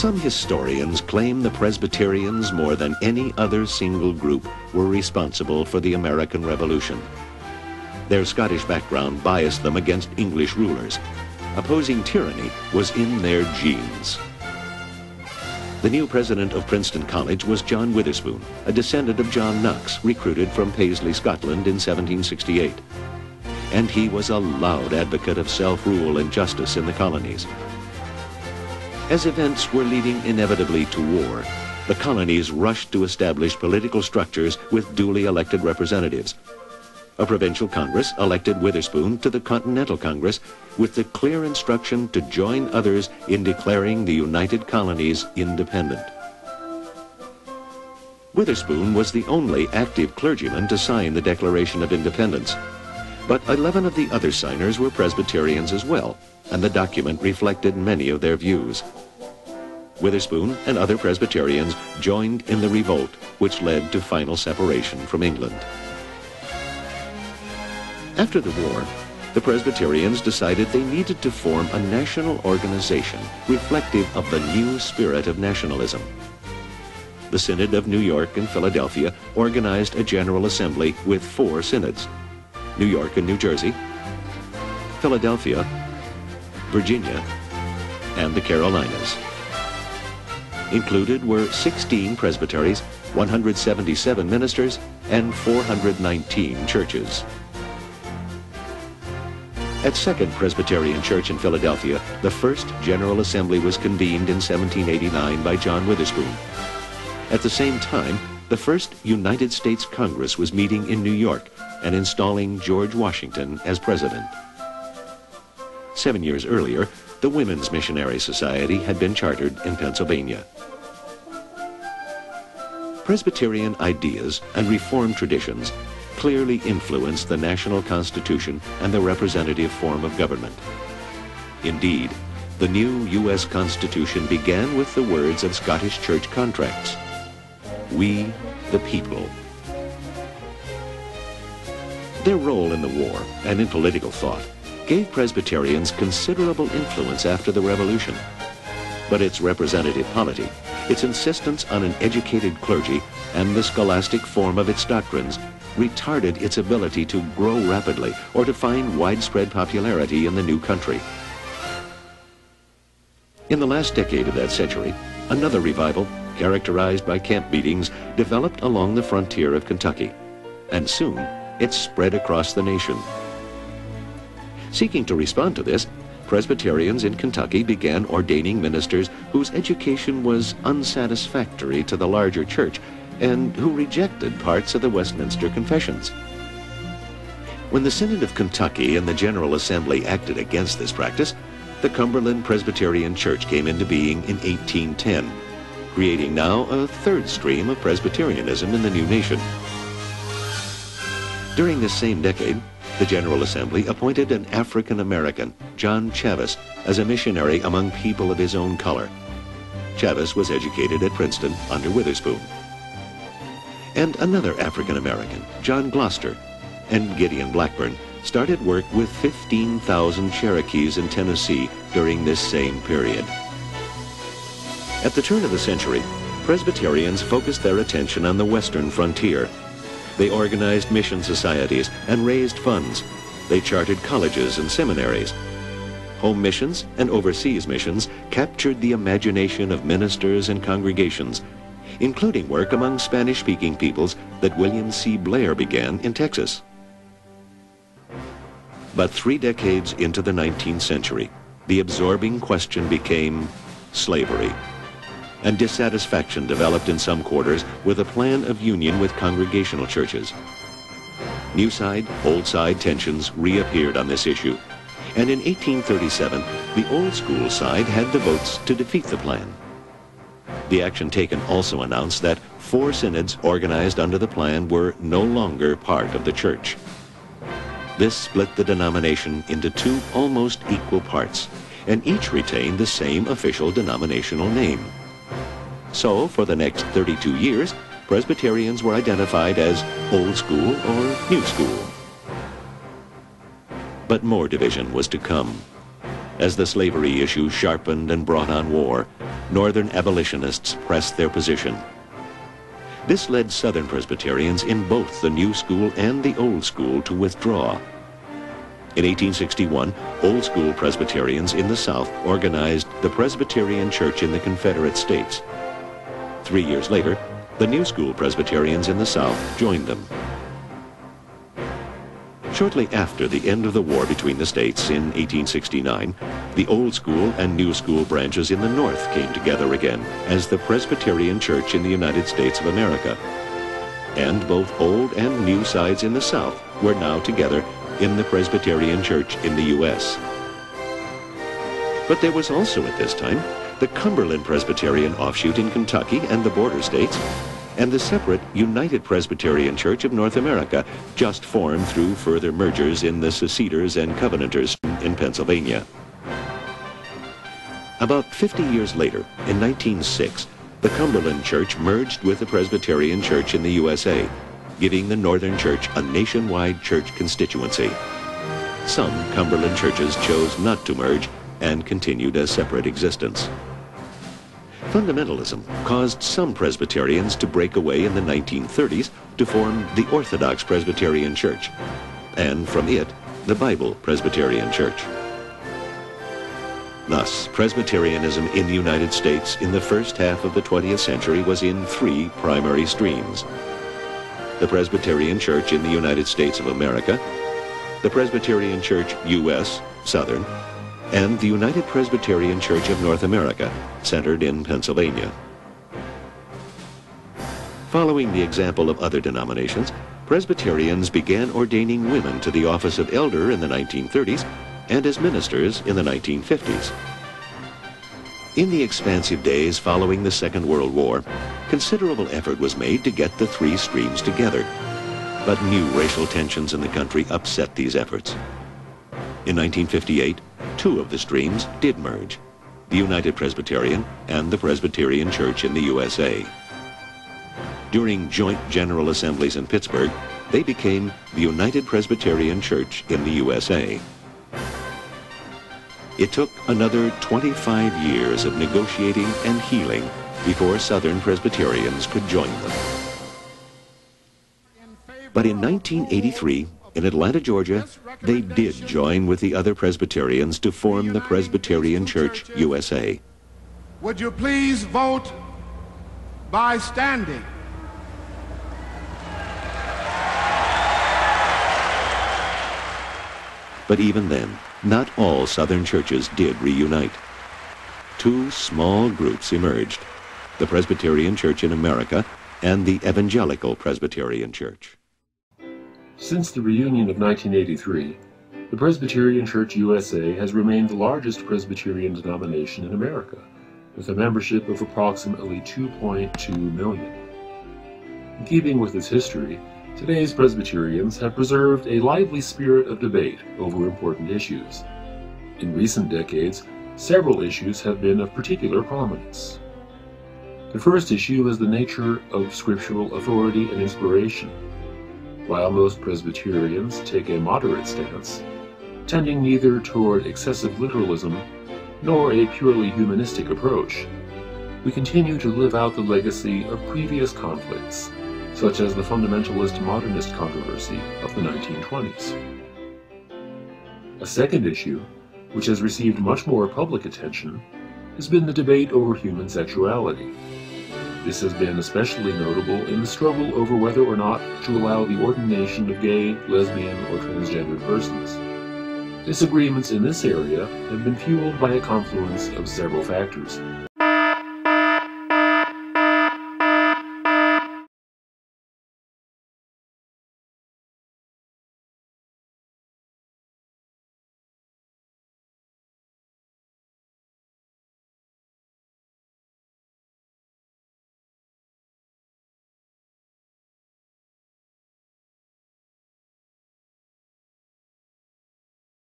Some historians claim the Presbyterians, more than any other single group, were responsible for the American Revolution. Their Scottish background biased them against English rulers. Opposing tyranny was in their genes. The new president of Princeton College was John Witherspoon, a descendant of John Knox, recruited from Paisley, Scotland in 1768. And he was a loud advocate of self-rule and justice in the colonies. As events were leading inevitably to war, the colonies rushed to establish political structures with duly elected representatives. A provincial Congress elected Witherspoon to the Continental Congress with the clear instruction to join others in declaring the United Colonies independent. Witherspoon was the only active clergyman to sign the Declaration of Independence, but 11 of the other signers were Presbyterians as well, and the document reflected many of their views. Witherspoon and other Presbyterians joined in the revolt, which led to final separation from England. After the war, the Presbyterians decided they needed to form a national organization reflective of the new spirit of nationalism. The Synod of New York and Philadelphia organized a General Assembly with 4 synods: New York and New Jersey, Philadelphia, Virginia, and the Carolinas. Included were 16 presbyteries, 177 ministers, and 419 churches. At Second Presbyterian Church in Philadelphia, the first General Assembly was convened in 1789 by John Witherspoon. At the same time, the first United States Congress was meeting in New York and installing George Washington as president. 7 years earlier, the Women's Missionary Society had been chartered in Pennsylvania. Presbyterian ideas and Reformed traditions clearly influenced the national constitution and the representative form of government. Indeed, the new U.S. Constitution began with the words of Scottish church contracts: "We, the people." Their role in the war and in political thought gave Presbyterians considerable influence after the Revolution. But its representative polity, its insistence on an educated clergy, and the scholastic form of its doctrines retarded its ability to grow rapidly or to find widespread popularity in the new country. In the last decade of that century, another revival, characterized by camp meetings, developed along the frontier of Kentucky, and soon it spread across the nation. Seeking to respond to this, Presbyterians in Kentucky began ordaining ministers whose education was unsatisfactory to the larger church and who rejected parts of the Westminster Confessions. When the Synod of Kentucky and the General Assembly acted against this practice, the Cumberland Presbyterian Church came into being in 1810, creating now a third stream of Presbyterianism in the new nation. During this same decade, the General Assembly appointed an African American, John Chavis, as a missionary among people of his own color. Chavis was educated at Princeton under Witherspoon. And another African American, John Gloucester, and Gideon Blackburn started work with 15,000 Cherokees in Tennessee during this same period. At the turn of the century, Presbyterians focused their attention on the western frontier. They organized mission societies and raised funds. They chartered colleges and seminaries. Home missions and overseas missions captured the imagination of ministers and congregations, including work among Spanish-speaking peoples that William C. Blair began in Texas. But 3 decades into the 19th century, the absorbing question became slavery, and dissatisfaction developed in some quarters with a plan of union with congregational churches. New side, old side tensions reappeared on this issue, and in 1837, the old school side had the votes to defeat the plan. The action taken also announced that 4 synods organized under the plan were no longer part of the church. This split the denomination into 2 almost equal parts, and each retained the same official denominational name. So, for the next 32 years, Presbyterians were identified as Old School or New School. But more division was to come. As the slavery issue sharpened and brought on war, Northern abolitionists pressed their position. This led Southern Presbyterians in both the New School and the Old School to withdraw. In 1861, Old School Presbyterians in the South organized the Presbyterian Church in the Confederate States. 3 years later, the New School Presbyterians in the South joined them. Shortly after the end of the war between the states in 1869, the Old School and New School branches in the North came together again as the Presbyterian Church in the United States of America. And both old and new sides in the South were now together in the Presbyterian Church in the U.S. But there was also at this time the Cumberland Presbyterian offshoot in Kentucky and the border states, and the separate United Presbyterian Church of North America, just formed through further mergers in the Seceders and Covenanters in Pennsylvania. About 50 years later, in 1906, the Cumberland Church merged with the Presbyterian Church in the USA, giving the Northern Church a nationwide church constituency. Some Cumberland churches chose not to merge and continued a separate existence. Fundamentalism caused some Presbyterians to break away in the 1930s to form the Orthodox Presbyterian Church, and from it, the Bible Presbyterian Church. Thus, Presbyterianism in the United States in the first half of the 20th century was in three primary streams: the Presbyterian Church in the United States of America, the Presbyterian Church U.S., Southern, and the United Presbyterian Church of North America, centered in Pennsylvania. Following the example of other denominations, Presbyterians began ordaining women to the office of elder in the 1930s and as ministers in the 1950s. In the expansive days following the Second World War, considerable effort was made to get the three streams together, but new racial tensions in the country upset these efforts. In 1958, two of the streams did merge, the United Presbyterian and the Presbyterian Church in the USA. During joint General Assemblies in Pittsburgh, they became the United Presbyterian Church in the USA. It took another 25 years of negotiating and healing before Southern Presbyterians could join them. But in 1983, in Atlanta, Georgia, they did join with the other Presbyterians to form the Presbyterian Church USA. Would you please vote by standing? But even then, not all Southern churches did reunite. Two small groups emerged: the Presbyterian Church in America and the Evangelical Presbyterian Church. Since the reunion of 1983, the Presbyterian Church USA has remained the largest Presbyterian denomination in America, with a membership of approximately 2.2 million. In keeping with its history, today's Presbyterians have preserved a lively spirit of debate over important issues. In recent decades, several issues have been of particular prominence. The first issue is the nature of scriptural authority and inspiration. While most Presbyterians take a moderate stance, tending neither toward excessive literalism nor a purely humanistic approach, we continue to live out the legacy of previous conflicts, such as the fundamentalist modernist controversy of the 1920s. A second issue, which has received much more public attention, has been the debate over human sexuality. This has been especially notable in the struggle over whether or not to allow the ordination of gay, lesbian, or transgender persons. Disagreements in this area have been fueled by a confluence of several factors.